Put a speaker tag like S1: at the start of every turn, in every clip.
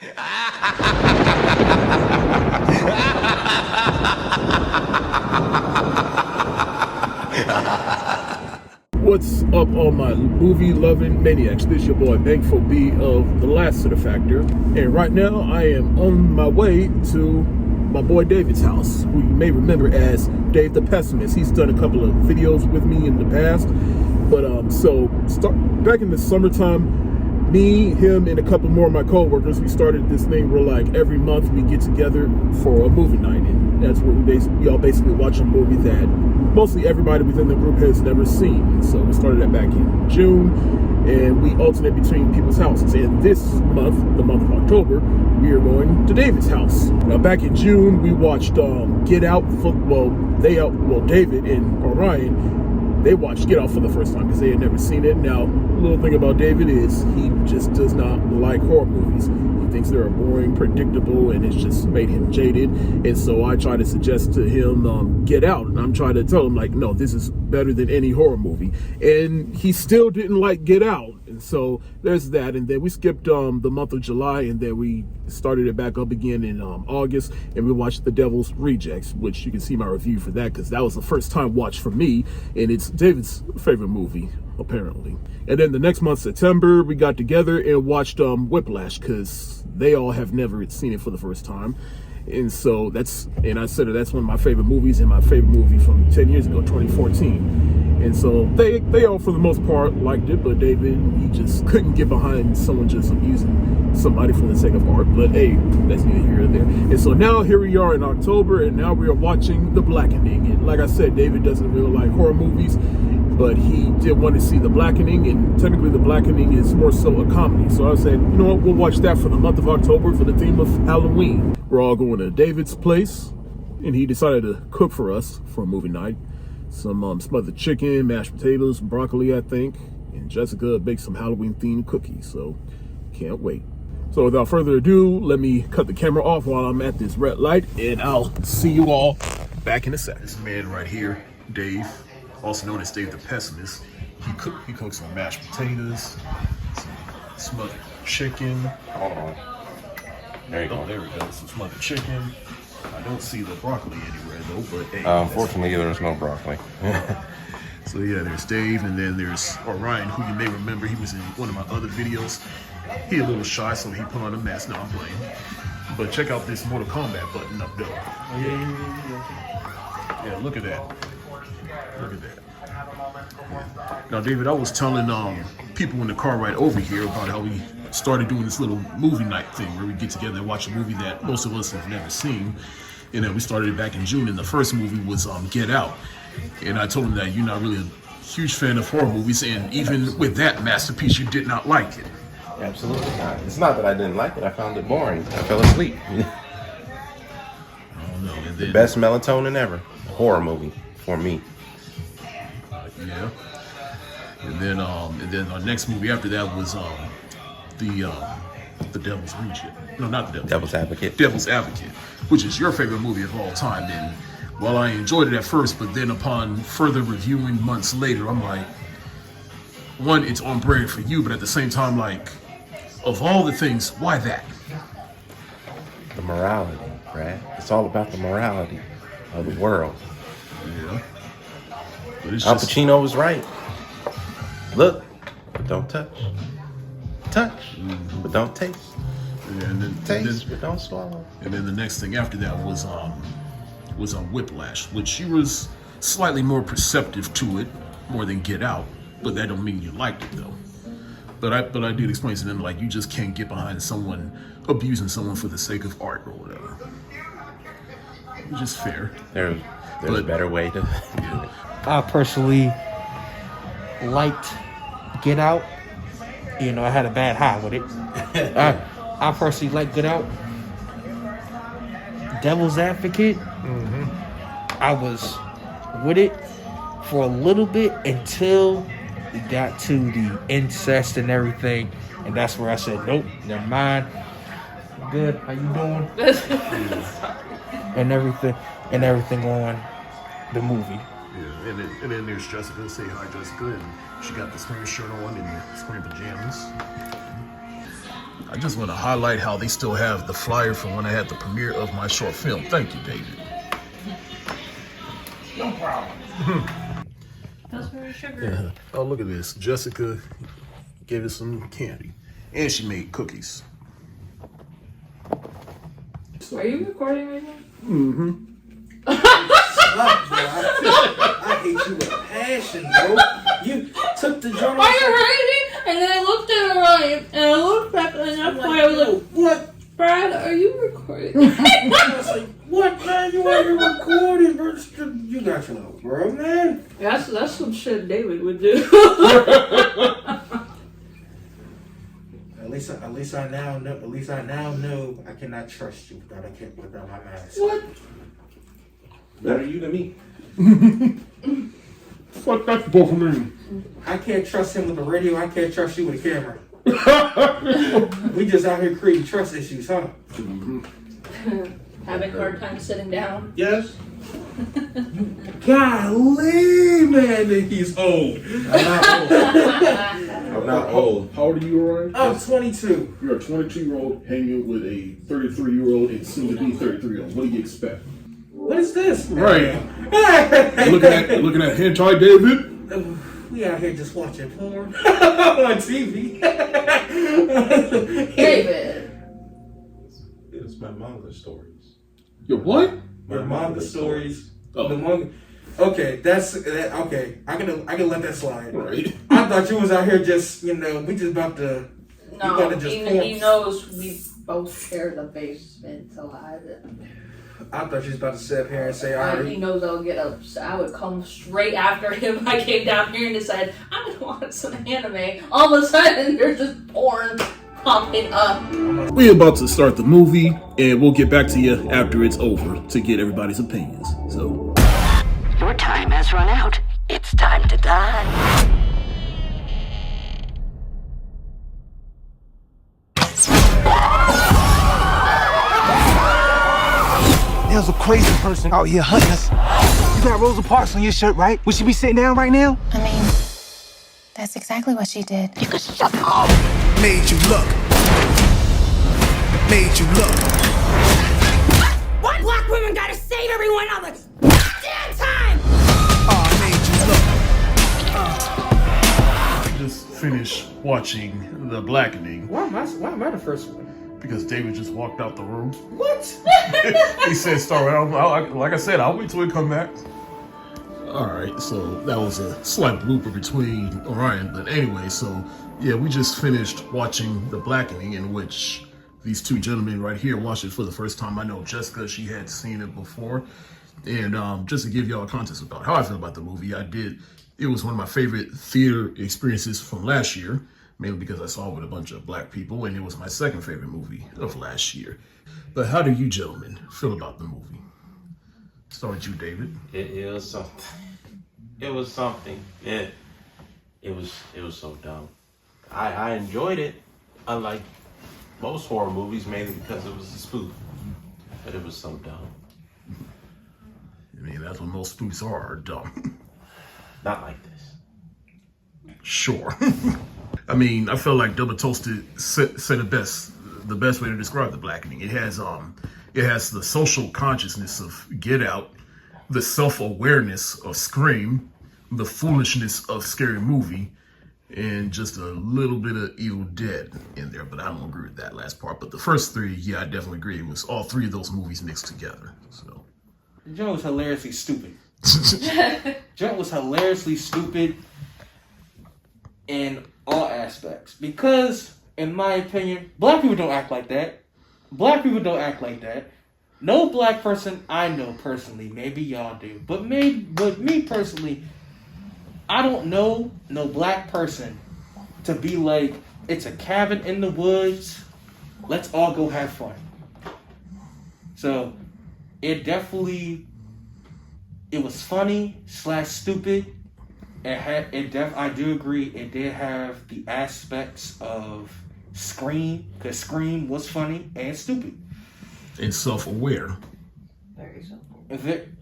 S1: What's up, all my movie-loving maniacs? This is your boy Thankful B of the Lassiter Factor, and right now I am on my way to my boy David's house, who you may remember as Dave the Pessimist. He's done a couple of videos with me in the past, but back in the summertime, me, him, and a couple more of my co-workers, we started this thing where like every month we get together for a movie night, and that's where we all basically watch a movie that mostly everybody within the group has never seen. So we started that back in June, and we alternate between people's houses. And this month, the month of October, we are going to David's house. Now, back in June, we watched Get Out. David and Orion, they watched Get Out for the first time because they had never seen it. Now, the little thing about David is he just does not like horror movies. He thinks they're boring, predictable, and it's just made him jaded. And so I try to suggest to him Get Out, and I'm trying to tell him like, no, this is better than any horror movie. And he still didn't like Get Out. And so there's that. And then we skipped the month of July, and then we started it back up again in August, and we watched The Devil's Rejects, which you can see my review for that because that was the first time watch for me, and it's David's favorite movie, apparently. And then the next month, September, we got together and watched Whiplash because they all have never seen it for the first time. And so I said that's one of my favorite movies, and my favorite movie from 10 years ago, 2014. And so they all, for the most part, liked it, but David, he just couldn't get behind someone just abusing somebody for the sake of art. But hey, that's neither here nor there. And so now here we are in October, and now we are watching The Blackening. And like I said, David doesn't really like horror movies, but he did want to see The Blackening, and technically The Blackening is more so a comedy. So I said, you know what, we'll watch that for the month of October for the theme of Halloween. We're all going to David's place, and he decided to cook for us for a movie night. Some smothered chicken, mashed potatoes, broccoli, I think, and Jessica baked some Halloween-themed cookies, so can't wait. So without further ado, let me cut the camera off while I'm at this red light, and I'll see you all back in a sec. This man right here, Dave, also known as Dave the Pessimist, he cooks some mashed potatoes, some smothered chicken.
S2: Hold on. There you go.
S1: There we go. Some smothered chicken. I don't see the broccoli anywhere though, but hey.
S2: Unfortunately, there's no broccoli.
S1: So yeah, there's Dave, and then there's Orion, who you may remember. He was in one of my other videos. He a little shy, so he put on a mask. Now I'm playing. But check out this Mortal Kombat button up there. Yeah, look at that. Look at that. Now, David, I was telling people in the car ride over here about how we started doing this little movie night thing where we get together and watch a movie that most of us have never seen. And then we started it back in June, and the first movie was Get Out. And I told him that you're not really a huge fan of horror movies, and even with that masterpiece, you did not like it.
S2: Absolutely not. It's not that I didn't like it. I found it boring. I fell asleep.
S1: I don't know. And then,
S2: the best melatonin ever. Horror movie for me.
S1: Yeah. And then our next movie after that was the Devil's Reject. No, not the
S2: Devil's Advocate.
S1: Devil's Advocate, which is your favorite movie of all time. And while I enjoyed it at first, but then upon further reviewing months later, I'm like, one, it's on brand for you, but at the same time, like, of all the things, why that?
S2: The morality, right? It's all about the morality of the world.
S1: Yeah. But it's
S2: Al Pacino was right. Look, but don't touch. Touch, but don't taste.
S1: Yeah, and then
S2: Taste, but don't swallow.
S1: And then the next thing after that was Whiplash, which she was slightly more perceptive to it, more than Get Out. But that don't mean you liked it though. But I did explain to them, like, you just can't get behind someone abusing someone for the sake of art or whatever. Which is fair.
S2: There's a better way to do it.
S3: I personally liked Get Out. You know, I had a bad high with it. I personally like Get Out. Devil's Advocate. I was with it for a little bit until we got to the incest and everything, and that's where I said, nope, never mind. Good, how you doing? and everything on the movie.
S1: Yeah, and then there's Jessica. Say hi, Jessica. And she got the square shirt on and the square pajamas. I just want to highlight how they still have the flyer from when I had the premiere of my short film. Thank you, David.
S3: No problem.
S4: That's very sugar.
S1: Yeah. Oh, look at this. Jessica gave us some candy. And she made cookies.
S4: Are you recording right now?
S1: Mm-hmm.
S3: I hate you with a passion, bro. You took the journal.
S4: Are you crazy? And then I looked at her right, and I looked back, and that's why I was like,
S3: what?
S4: Brad, are you recording?
S3: I was like, what, man? You ain't recording, bro. You got your little bro, man.
S4: That's some shit David would do.
S3: At least I now know I cannot trust you without my mask.
S4: What?
S2: Better you than me.
S1: Fuck that both of me.
S3: I can't trust him with the radio. I can't trust you with the camera. We just out here creating trust issues, huh?
S4: Having a hard time sitting down.
S2: Yes.
S3: Golly, man, he's old.
S2: I'm not old.
S1: How old are you, Ryan?
S3: I'm 22.
S1: You're a 22-year-old hanging with a 33-year-old and soon-to-be 33-year-old. What do you expect?
S3: What is this?
S1: Right. looking at hentai, David?
S3: We out here just watching porn on TV.
S4: David.
S2: It's my manga stories.
S1: Your what?
S3: My manga stories.
S1: Oh.
S3: The manga. Okay, okay. I can let that slide.
S1: Right.
S3: I thought you was out here just, we just about to.
S4: No, he knows we both share the basement, so
S3: I thought you was about to sit up here and say, all right.
S4: he knows I'll get up. So I would come straight after him. I came down here and decided I'm gonna watch some anime. All of a sudden, there's just porn popping up.
S1: We're about to start the movie, and we'll get back to you after it's over to get everybody's opinions. So,
S5: your time has run out. It's time to die.
S6: There's a crazy person out here hunting us. You got Rosa Parks on your shirt, right? Would she be sitting down right now?
S7: I mean, that's exactly what she did.
S5: You can shut up.
S6: Made you look. Made you look.
S5: Why black women gotta save everyone all the damn time?
S6: Made you look.
S1: just finished watching The Blackening
S3: Why am I the first one?
S1: because David just walked out the room.
S3: What?
S1: He said, "Start." Like I said, I'll wait till he come back. All right, so that was a slight blooper between Orion, but anyway, so yeah, we just finished watching The Blackening, in which these two gentlemen right here watched it for the first time. I know Jessica, she had seen it before, and just to give y'all a context about how I feel about the movie, it was one of my favorite theater experiences from last year, mainly because I saw it with a bunch of black people, and it was my second favorite movie of last year. But how do you gentlemen feel about the movie? Start with you, David.
S2: It was something. It was something. It was so dumb. I enjoyed it, unlike most horror movies, mainly because it was a spoof. But it was so dumb.
S1: I mean, that's what most spoofs are dumb.
S2: Not like this.
S1: Sure. I mean, I feel like Double Toasted said the best way to describe The Blackening. It has the social consciousness of Get Out, the self-awareness of Scream, the foolishness of Scary Movie, and just a little bit of Evil Dead in there. But I don't agree with that last part. But the first three, yeah, I definitely agree. It was all three of those movies mixed together. So
S3: Joe was hilariously stupid. Joe was hilariously stupid in all aspects. Because, in my opinion, black people don't act like that. Black people don't act like that. No black person I know personally, maybe y'all do, but me personally, I don't know no black person to be like, it's a cabin in the woods, let's all go have fun. So, it was funny / stupid. I do agree, it did have the aspects of Scream, because Scream was funny and stupid.
S1: and self-aware.
S4: Very simple.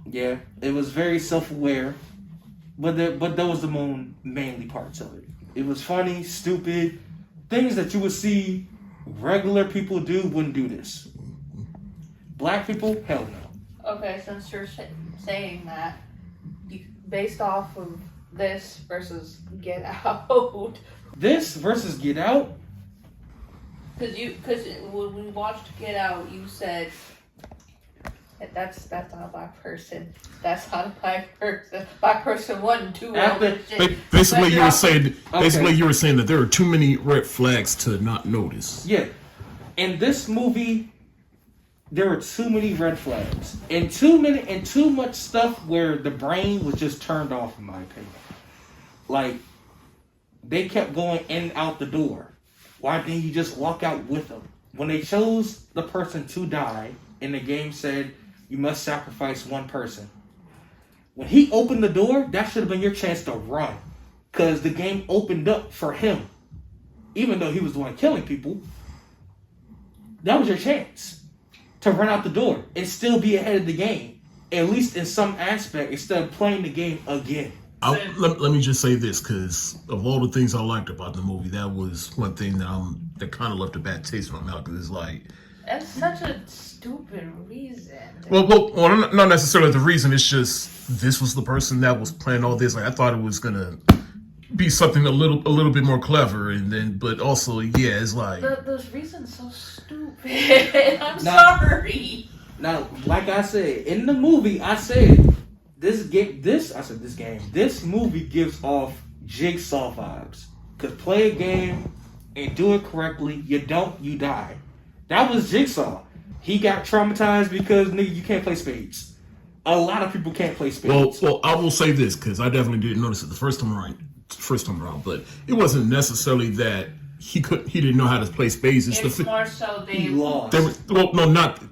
S3: Yeah, it was very self-aware, but those were the mainly parts of it. It was funny, stupid, things that you would see regular people do wouldn't do this. Black people, hell no.
S4: Okay, since you're saying that, based off of this versus Get Out.
S3: This versus Get Out.
S4: Because when we watched Get Out, you said that's not a black person. That's not a black person. Black person 1 and 2.
S1: Basically, you were saying that there are too many red flags to not notice.
S3: Yeah, in this movie, there are too many red flags and too much stuff where the brain was just turned off, in my opinion. Like, they kept going in and out the door. Why didn't you just walk out with them? When they chose the person to die, and the game said you must sacrifice one person. When he opened the door, that should have been your chance to run. Because the game opened up for him. Even though he was the one killing people, that was your chance to run out the door and still be ahead of the game. At least in some aspect, instead of playing the game again.
S1: Let me just say this, because of all the things I liked about the movie, that was one thing that kind of left a bad taste in my mouth. Because it's like,
S4: that's such a stupid reason.
S1: Well, not necessarily the reason. It's just this was the person that was planning all this. Like, I thought it was gonna be something a little bit more clever, and then, but also, yeah, it's like
S4: those reasons so stupid. I'm sorry.
S3: Now, like I said in the movie, I said. This movie gives off Jigsaw vibes. Cause play a game and do it correctly, you die. That was Jigsaw. He got traumatized because nigga, you can't play spades. A lot of people can't play spades.
S1: Well, I will say this, because I definitely didn't notice it the first time around, but it wasn't necessarily that he didn't know how to play spades.
S4: It's more so
S3: he lost.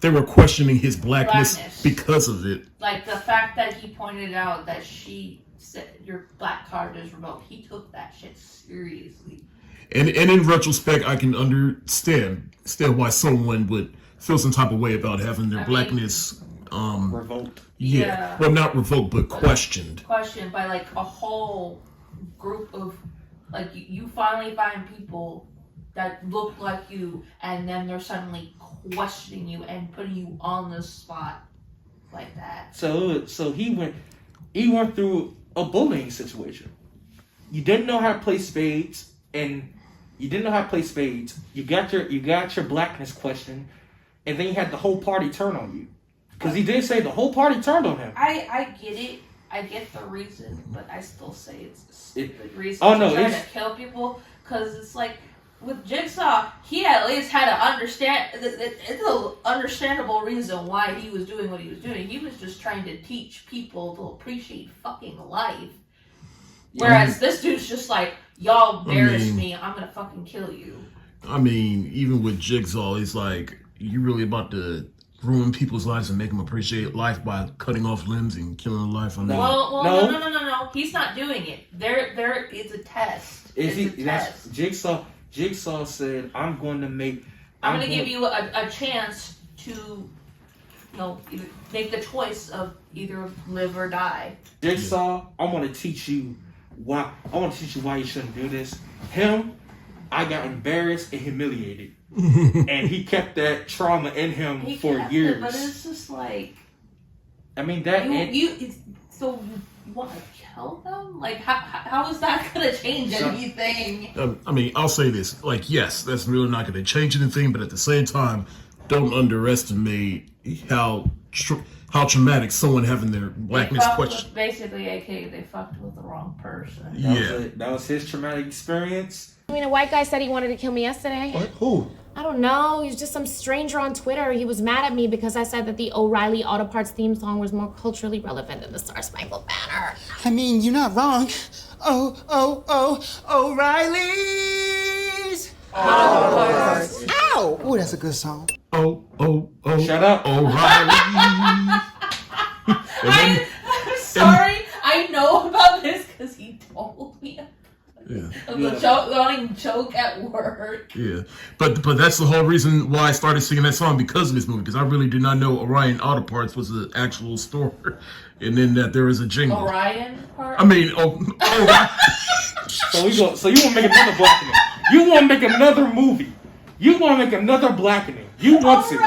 S1: They were questioning his blackness because of it.
S4: Like the fact that he pointed out that she said your black card is revoked. He took that shit seriously.
S1: And in retrospect, I can understand why someone would feel some type of way about having their blackness
S3: revoked.
S1: Yeah. Well, not revoked, but questioned.
S4: Questioned by like a whole group of. Like, you finally find people that look like you, and then they're suddenly questioning you and putting you on the spot like that.
S3: So he went through a bullying situation. You didn't know how to play spades, and you got your blackness questioned, and then you had the whole party turn on you. Because he did say the whole party turned on him.
S4: I get it. I get the reason, but I still say it's a stupid reason to try to kill people. Because it's like, with Jigsaw, he at least had to understand. It's an understandable reason why he was doing what he was doing. He was just trying to teach people to appreciate fucking life. Whereas this dude's just like, y'all embarrass me, I'm gonna fucking kill you.
S1: I mean, even with Jigsaw, it's like, you really about to ruin people's lives and make them appreciate life by cutting off limbs and killing a life. I mean,
S4: no. He's not doing it. There is a test.
S3: Test. Jigsaw said, I'm going to
S4: give you a chance to, make the choice of either live or die.
S3: Jigsaw, I want to teach you why. I want to teach you why you shouldn't do this. Him, I got embarrassed and humiliated. And he kept that trauma in him for years.
S4: But it's just like,
S3: I mean,
S4: so you want to kill them? Like, how is that going to change anything?
S1: I mean, I'll say this. Like, yes, that's really not going to change anything, but at the same time, don't underestimate how traumatic someone having their blackness questioned.
S4: Basically, aka they fucked with the wrong person.
S3: That was his traumatic experience.
S8: I mean, a white guy said he wanted to kill me yesterday.
S6: What? Who?
S8: I don't know. He's just some stranger on Twitter. He was mad at me because I said that the O'Reilly Auto Parts theme song was more culturally relevant than the Star Spangled Banner.
S6: I mean, you're not wrong. O'Reilly's Auto Parts. Ow! Oh, that's a good song.
S1: Oh.
S3: Shut up.
S1: O'Reilly.
S4: I'm sorry. I know about this because he told me.
S1: Yeah.
S4: The joke at work.
S1: Yeah, but that's the whole reason why I started singing that song, because of this movie. Because I really did not know Orion Auto Parts was an actual store, and then that there was a jingle.
S4: Orion part.
S1: I mean,
S3: So you want to make another Blackening? You want to make another movie You want to make another Blackening. You want to.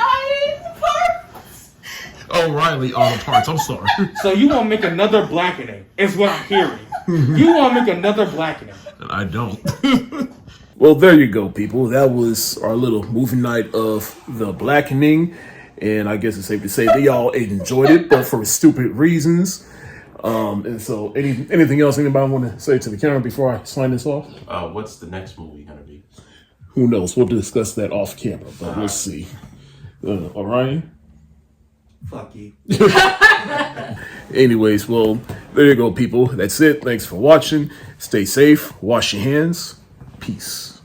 S1: O'Reilly Auto Parts. I'm sorry.
S3: So you want to make another Blackening, is what I'm hearing. You want to make another Blackening.
S1: I don't. Well, there you go, people. That was our little movie night of The Blackening. And I guess it's safe to say they all enjoyed it, but for stupid reasons. And so, anything else anybody want to say to the camera before I sign this off?
S2: What's the next movie gonna be?
S1: Who knows? We'll discuss that off camera, but we'll see. Orion?
S3: Fuck you.
S1: Anyways, well, there you go, people. That's it. Thanks for watching. Stay safe. Wash your hands. Peace.